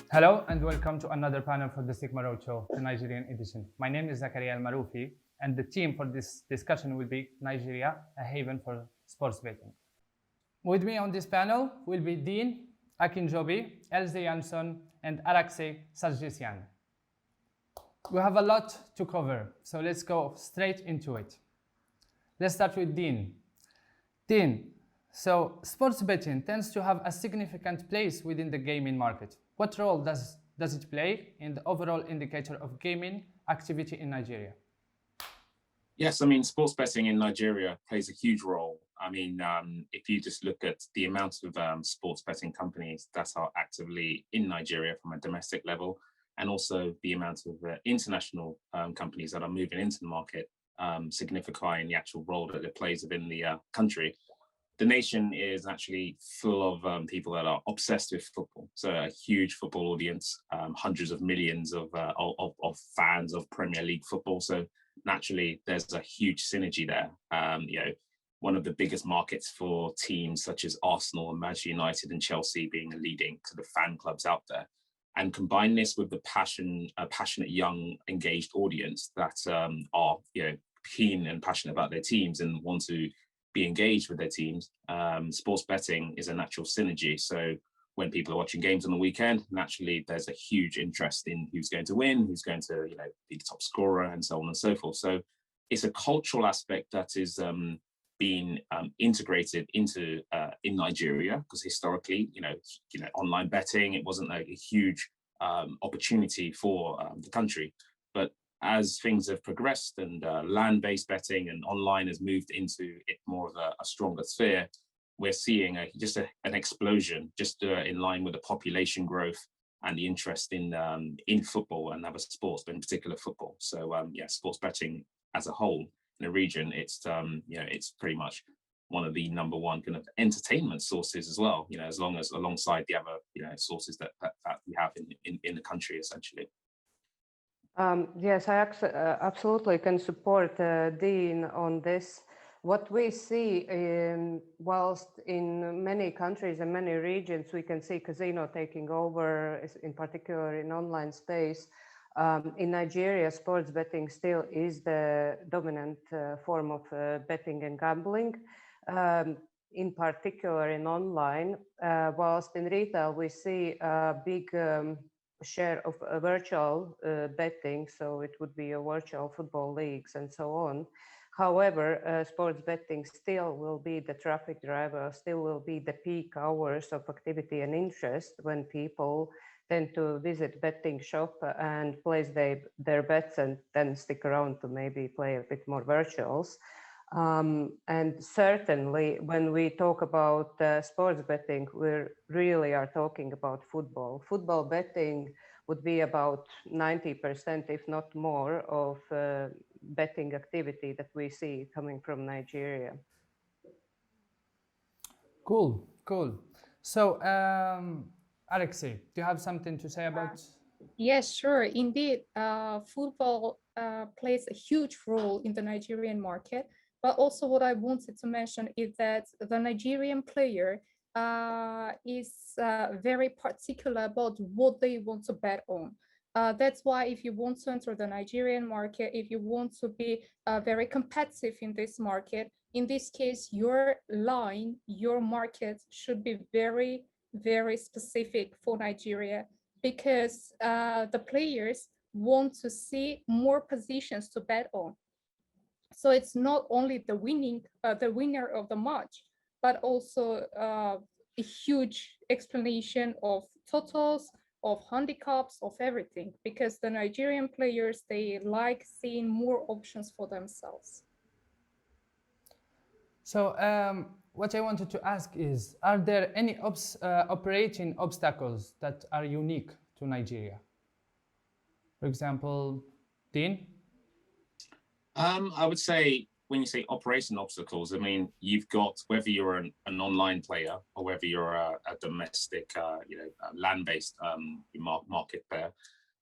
Hello and welcome to another panel for the SiGMA Roadshow, the Nigerian edition. My name is Zakaria Al-Maroufi, and the theme for this discussion will be Nigeria, a haven for sports betting. With me on this panel will be Dean Akinjobi, Elze Jansson, and Araxe Sargsyan. We have a lot to cover, so let's go straight into it. Let's start with Dean. Dean, so sports betting tends to have a significant place within the gaming market. What role does it play in the overall indicator of gaming activity in Nigeria? Yes, I mean, sports betting in Nigeria plays a huge role. I mean, if you just look at the amount of sports betting companies that are actively in Nigeria from a domestic level, and also the amount of international companies that are moving into the market, signifying the actual role that it plays within the country, the nation is actually full of people that are obsessed with football. So a huge football audience, hundreds of millions of fans of Premier League football. So naturally, there's a huge synergy there. One of the biggest markets for teams such as Arsenal and Manchester United and Chelsea being leading to the fan clubs out there. And combine this with the passionate young engaged audience that are keen and passionate about their teams and want to be engaged with their teams. Sports betting is a natural synergy. So when people are watching games on the weekend, naturally there's a huge interest in who's going to win, who's going to be the top scorer, and so on and so forth. So it's a cultural aspect that is being integrated into in Nigeria, because historically, online betting, it wasn't a huge opportunity for the country. But as things have progressed and land-based betting and online has moved into it more of a stronger sphere, we're seeing an explosion just in line with the population growth and the interest in football and other sports, but in particular football. So sports betting as a whole in the region, it's pretty much one of the number one kind of entertainment sources as well. As long as alongside the other sources that we have in the country essentially. Yes, I absolutely can support Dean on this. What we see, whilst in many countries and many regions, we can see casino taking over, in particular in online space. In Nigeria, sports betting still is the dominant form of betting and gambling, in particular in online, whilst in retail, we see a big share of virtual betting, so it would be a virtual football leagues and so on. However, sports betting still will be the traffic driver, still will be the peak hours of activity and interest when people tend to visit betting shop and place their bets and then stick around to maybe play a bit more virtuals. And certainly when we talk about sports betting, we really are talking about football. Football betting would be about 90%, if not more, of betting activity that we see coming from Nigeria. Cool. So, Alexei, do you have something to say about? Yes, sure. Indeed, football plays a huge role in the Nigerian market. But also what I wanted to mention is that the Nigerian player is very particular about what they want to bet on. That's why if you want to enter the Nigerian market, if you want to be very competitive in this market, in this case, your line, your market should be very, very specific for Nigeria, because the players want to see more positions to bet on. So it's not only the winner of the match, but also a huge explanation of totals, of handicaps, of everything, because the Nigerian players, they like seeing more options for themselves. So what I wanted to ask is, are there any operating obstacles that are unique to Nigeria? For example, Dean? I would say when you say operating obstacles, I mean, you've got, whether you're an online player or whether you're a domestic, land-based market player,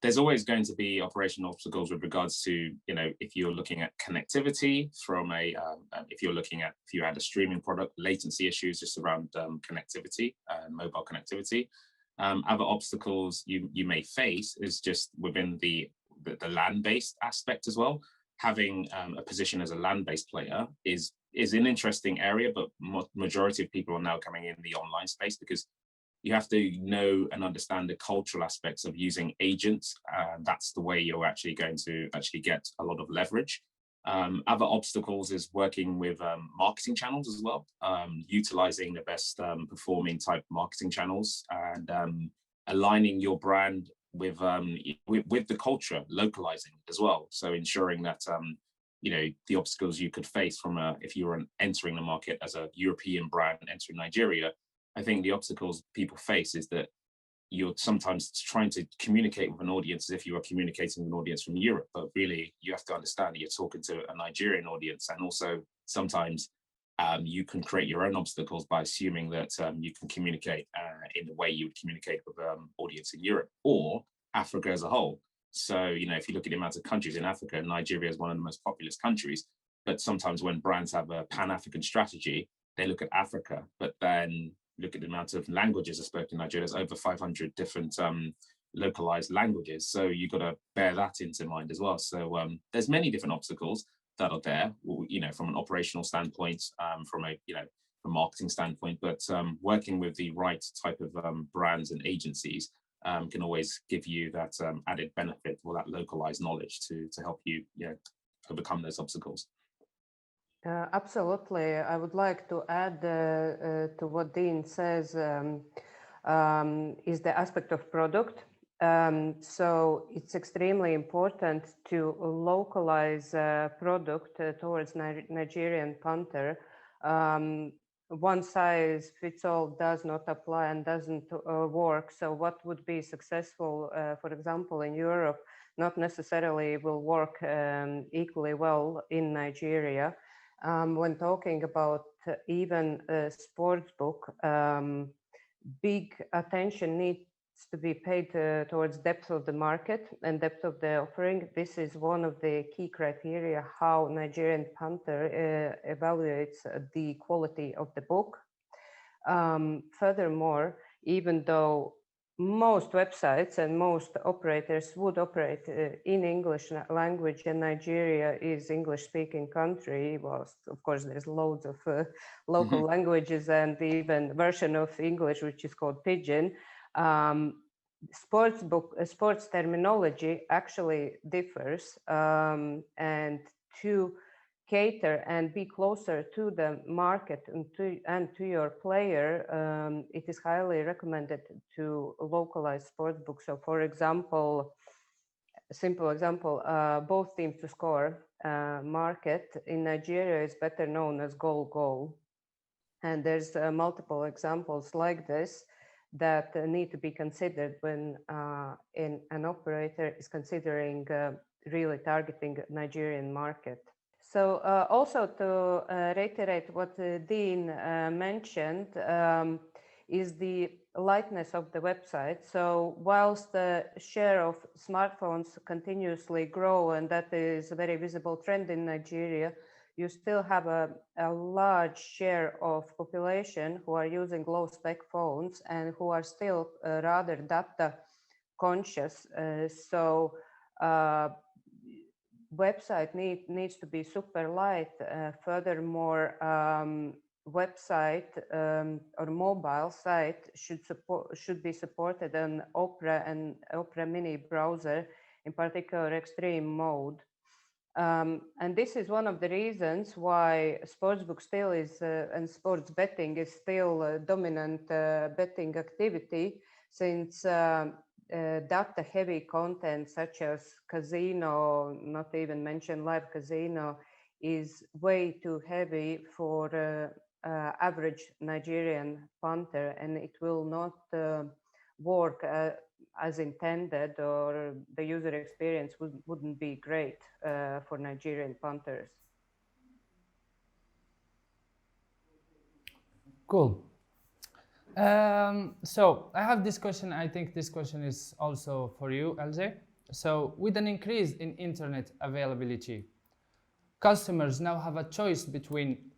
there's always going to be operational obstacles with regards to, if you're looking at connectivity from if you had a streaming product, latency issues just around connectivity and mobile connectivity. Other obstacles you may face is just within the land-based aspect as well. Having a position as a land-based player is an interesting area, but majority of people are now coming in the online space because you have to know and understand the cultural aspects of using agents. That's the way you're actually going to get a lot of leverage. Other obstacles is working with marketing channels as well, utilizing the best performing type marketing channels and aligning your brand with the culture, localizing as well. So ensuring that the obstacles you could face from if you were entering the market as a European brand entering Nigeria, I think the obstacles people face is that you're sometimes trying to communicate with an audience as if you are communicating with an audience from Europe, but really you have to understand that you're talking to a Nigerian audience. And also sometimes you can create your own obstacles by assuming that you can communicate in the way you would communicate with an audience in Europe or Africa as a whole. So, if you look at the amount of countries in Africa, Nigeria is one of the most populous countries. But sometimes when brands have a Pan-African strategy, they look at Africa, but then look at the amount of languages are spoken in Nigeria. There's over 500 different localized languages. So you've got to bear that into mind as well. So there's many different obstacles that are there, from an operational standpoint, from a marketing standpoint, but working with the right type of brands and agencies can always give you that added benefit or that localized knowledge to help you, overcome those obstacles. Absolutely. I would like to add to what Dean says is the aspect of product. So it's extremely important to localize product towards Nigerian punter. One size fits all does not apply and doesn't work. So what would be successful, for example, in Europe, not necessarily will work equally well in Nigeria. When talking about even a sports book, big attention needs to be paid towards depth of the market and depth of the offering. This is one of the key criteria how Nigerian punter evaluates the quality of the book. Furthermore, even though most websites and most operators would operate in English language, and Nigeria is English-speaking country, well, of course, there's loads of local languages and even version of English, which is called Pidgin. Sports terminology actually differs, and to cater and be closer to the market and to your player, it is highly recommended to localize sports books. So, for example, a simple example, both teams to score market in Nigeria is better known as goal. And there's multiple examples like this that need to be considered when an operator is considering really targeting Nigerian market. So also to reiterate what Dean mentioned is the lightness of the website. So whilst the share of smartphones continuously grow, and that is a very visible trend in Nigeria, you still have a large share of population who are using low spec phones and who are still rather data conscious. So website needs to be super light. Furthermore, website or mobile site should be supported on Opera and Opera Mini browser, in particular extreme mode. And this is one of the reasons why sportsbook still is and sports betting is still a dominant betting activity, since data heavy content such as casino, not even mention live casino, is way too heavy for average Nigerian punter, and it will not work as intended, or the user experience wouldn't be great for Nigerian punters. Cool. So I have this question. I think this question is also for you, LJ. So with an increase in internet availability, customers now have a choice between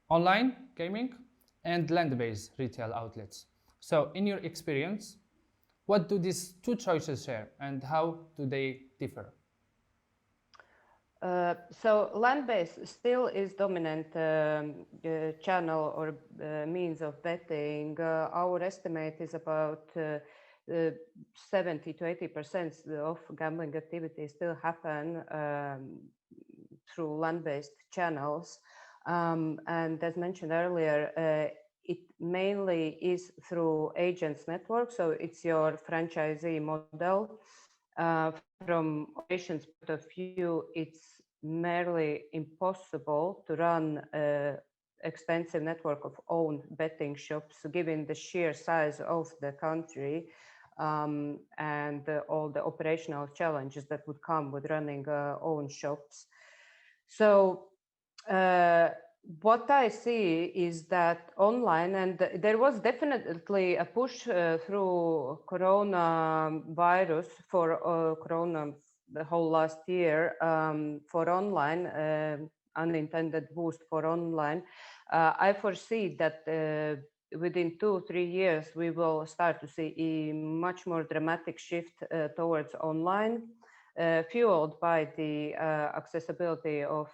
online gaming and land-based retail outlets. So in your experience, What do these two choices share, and how do they differ? So land-based still is dominant channel or means of betting. Our estimate is about 70 to 80% of gambling activities still happen through land-based channels. And as mentioned earlier, it mainly is through agents network. So it's your franchisee model. From operations point of view, it's merely impossible to run an extensive network of own betting shops, given the sheer size of the country and all the operational challenges that would come with running own shops. So what I see is that online, and there was definitely a push through coronavirus for corona the whole last year for online, unintended boost for online. I foresee that within 2-3 years, we will start to see a much more dramatic shift towards online. Fueled by the accessibility of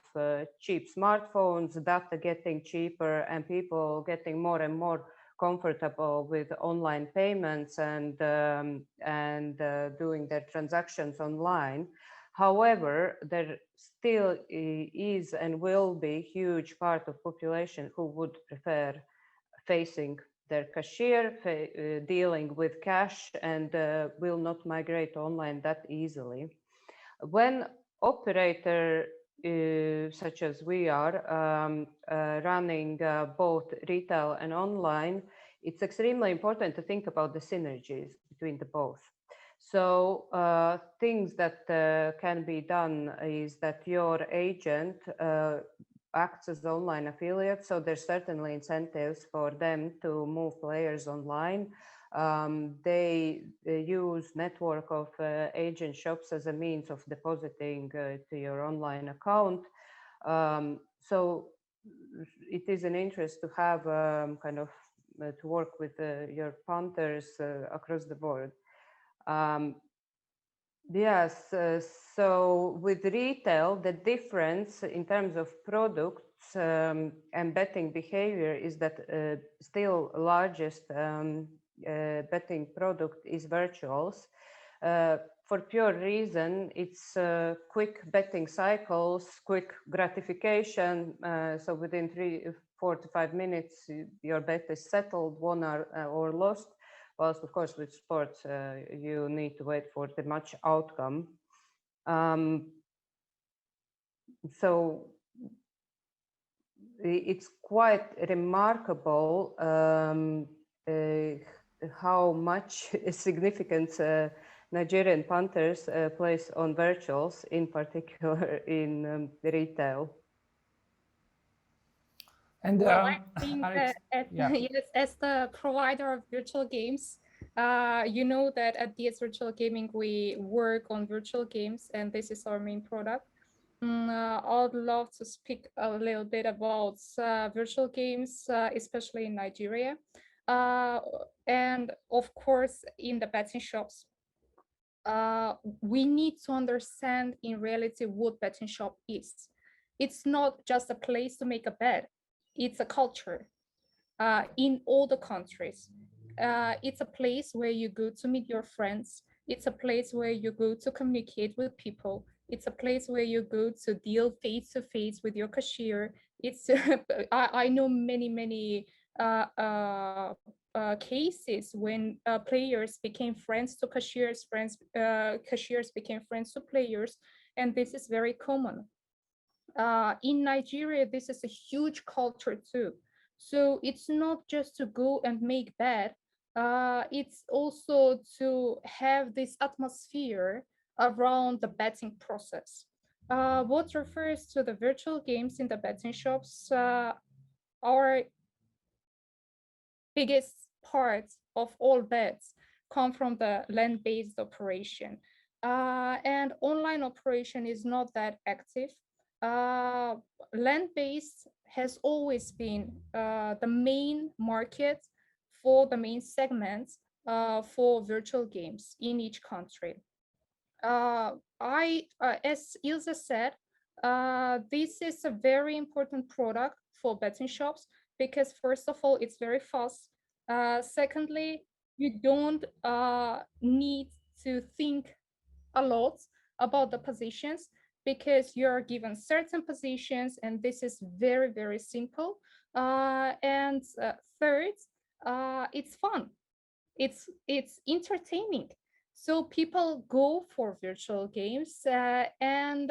cheap smartphones, data getting cheaper, and people getting more and more comfortable with online payments and doing their transactions online. However, there still is and will be a huge part of population who would prefer facing their cashier, dealing with cash, and will not migrate online that easily. When operator such as we are running both retail and online, it's extremely important to think about the synergies between the both. So things that can be done is that your agent acts as online affiliate, so there's certainly incentives for them to move players online. They use network of agent shops as a means of depositing to your online account. So it is an interest to have kind of to work with your punters across the board. Yes, so with retail, the difference in terms of products and betting behavior is that still largest betting product is virtuals. For pure reason, it's quick betting cycles, quick gratification. So within 4 to 5 minutes, your bet is settled, won or lost. Whilst, of course, with sports, you need to wait for the match outcome. So it's quite remarkable how much significance Nigerian punters place on virtuals, in particular in retail. And well, I think Alex, that yes, as the provider of virtual games, you know that at DS Virtual Gaming, we work on virtual games, and this is our main product. I would love to speak a little bit about virtual games, especially in Nigeria. And of course, in the betting shops. We need to understand in reality what betting shop is. It's not just a place to make a bet, it's a culture in all the countries. It's a place where you go to meet your friends. It's a place where you go to communicate with people. It's a place where you go to deal face to face with your cashier. It's I know many cases when players became friends to cashiers, cashiers became friends to players, and this is very common. In Nigeria, this is a huge culture too. So it's not just to go and make bet, it's also to have this atmosphere around the betting process. What refers to the virtual games in the betting shops, our biggest part of all bets come from the land-based operation. And online operation is not that active. Land-based has always been the main market for the main segments, for virtual games in each country. As Ilse said, this is a very important product for betting shops because first of all, it's very fast. Secondly, you don't need to think a lot about the positions because you're given certain positions and this is very, very simple. And third, it's fun. It's entertaining. So people go for virtual games, and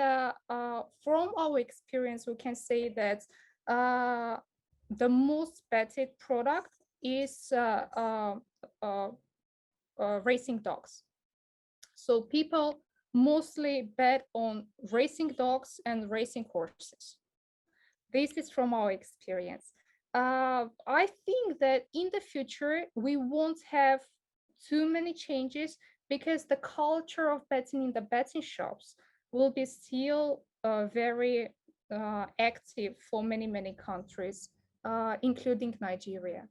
from our experience, we can say that the most betted product is racing dogs. So people mostly bet on racing dogs and racing horses. This is from our experience. I think that in the future, we won't have too many changes because the culture of betting in the betting shops will be still very active for many, many countries, including Nigeria.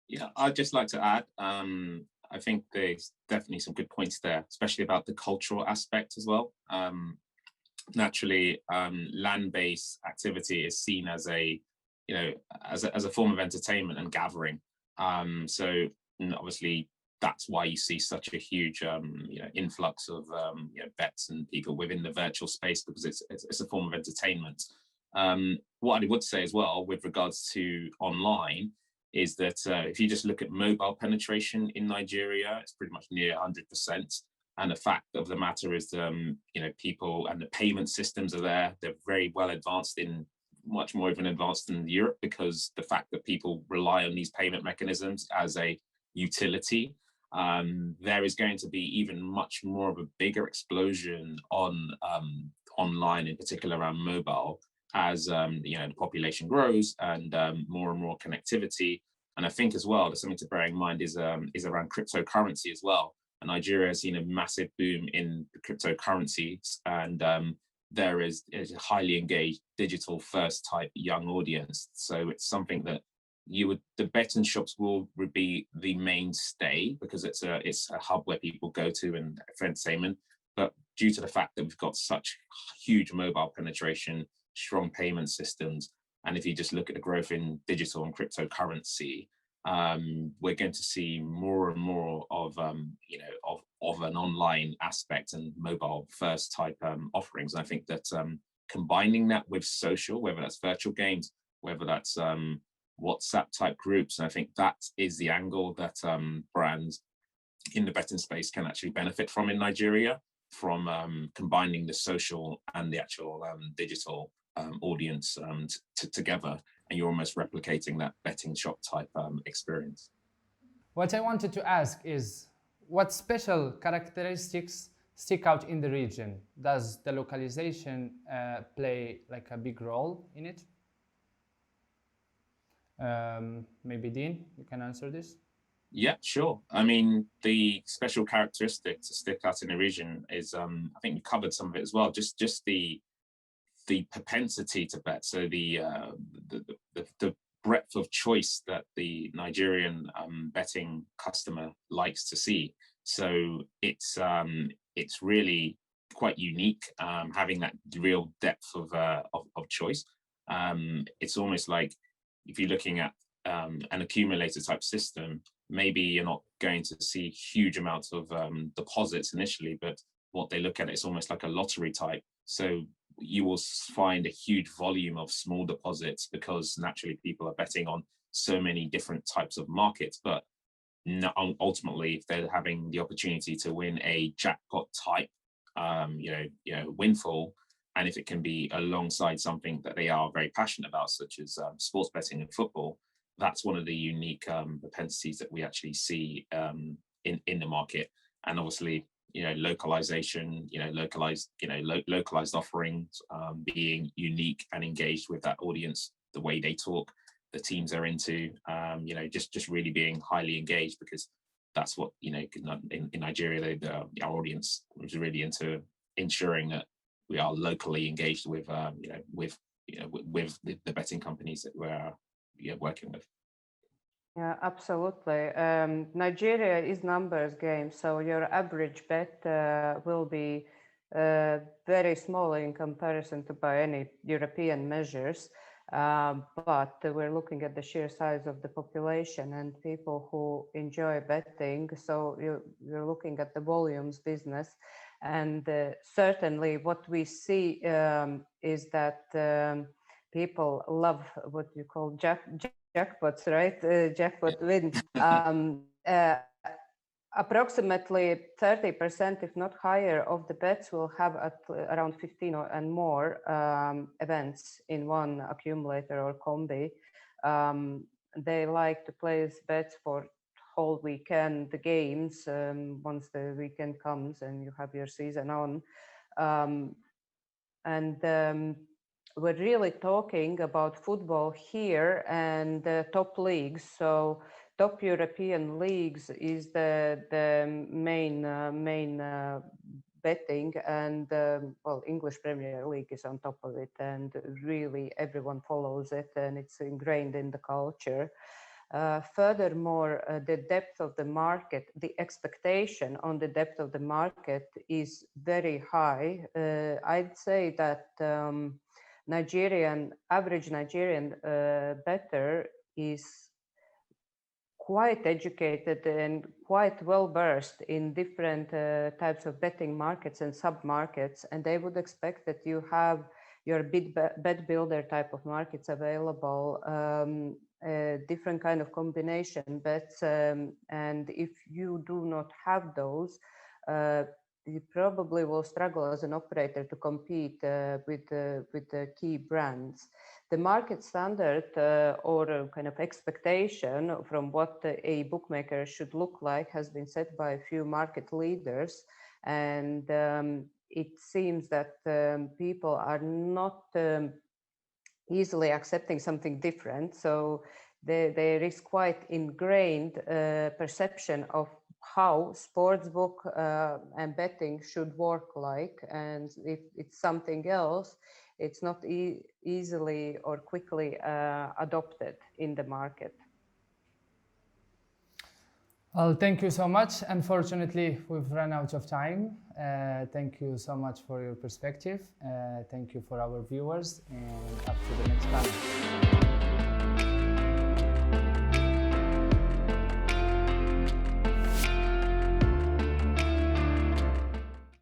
Yeah, I'd just like to add, I think there's definitely some good points there, especially about the cultural aspect as well. Naturally, land-based activity is seen as a, as a form of entertainment and gathering. So obviously, that's why you see such a huge, influx of bets and people within the virtual space because it's a form of entertainment. What I would say as well with regards to online is that if you just look at mobile penetration in Nigeria, it's pretty much near 100%. And the fact of the matter is, people and the payment systems are there. They're very well advanced much more even advanced than Europe because the fact that people rely on these payment mechanisms as a utility, there is going to be even much more of a bigger explosion on online, in particular around mobile, as the population grows and more and more connectivity. And I think as well, there's something to bear in mind is around cryptocurrency as well. And Nigeria has seen a massive boom in cryptocurrencies, and there is a highly engaged digital first type young audience. So it's something that the betting shops will be the mainstay because it's a hub where people go to and for entertainment. But due to the fact that we've got such huge mobile penetration, strong payment systems, and if you just look at the growth in digital and cryptocurrency, we're going to see more and more of an online aspect and mobile first type offerings. And I think that combining that with social, whether that's virtual games, whether that's WhatsApp type groups, and I think that is the angle that brands in the betting space can actually benefit from in Nigeria, from combining the social and the actual digital audience together, and you're almost replicating that betting shop type experience. What I wanted to ask is, what special characteristics stick out in the region? Does the localization play like a big role in it? Maybe Dean, you can answer this. Yeah, sure. I mean, the special characteristics that stick out in the region is, I think you covered some of it as well. Just the propensity to bet. So the breadth of choice that the Nigerian betting customer likes to see. So it's really quite unique, having that real depth of choice. It's almost like if you're looking at an accumulator type system, maybe you're not going to see huge amounts of deposits initially, but what they look at is almost like a lottery type. So you will find a huge volume of small deposits because naturally people are betting on so many different types of markets. But ultimately, if they're having the opportunity to win a jackpot type, windfall, and if it can be alongside something that they are very passionate about, such as sports betting and football, that's one of the unique propensities that we actually see in the market. And obviously, localization, localized offerings, being unique and engaged with that audience, the way they talk, the teams they're into, just really being highly engaged, because that's what, in Nigeria, our audience was really into ensuring that we are locally engaged with the betting companies that we're working with. Yeah, absolutely. Nigeria is numbers game, so your average bet will be very small in comparison to by any European measures. But we're looking at the sheer size of the population and people who enjoy betting. So you're looking at the volumes business. And certainly what we see is that people love what you call jackpots, right? Jackpot win. Approximately 30%, if not higher, of the bets will have around 15 and more events in one accumulator or combi. They like to place bets for whole weekend, the games, once the weekend comes and you have your season on. We're really talking about football here and the top leagues. So top European leagues is the main betting, and well, English Premier League is on top of it, and really everyone follows it, and it's ingrained in the culture. Furthermore, the depth of the market, the expectation on the depth of the market is very high. I'd say that average Nigerian bettor is quite educated and quite well versed in different types of betting markets and sub-markets, and they would expect that you have your bet builder type of markets available, different kind of combination bets, and if you do not have those, you probably will struggle as an operator to compete with the key brands. The market standard or kind of expectation from what a bookmaker should look like has been set by a few market leaders, and it seems that people are not easily accepting something different. So there is quite ingrained perception of how sportsbook and betting should work like, and if it's something else, it's not easily or quickly adopted in the market. Well, thank you so much. Unfortunately, we've run out of time. Thank you so much for your perspective. Thank you for our viewers, and up to the next panel.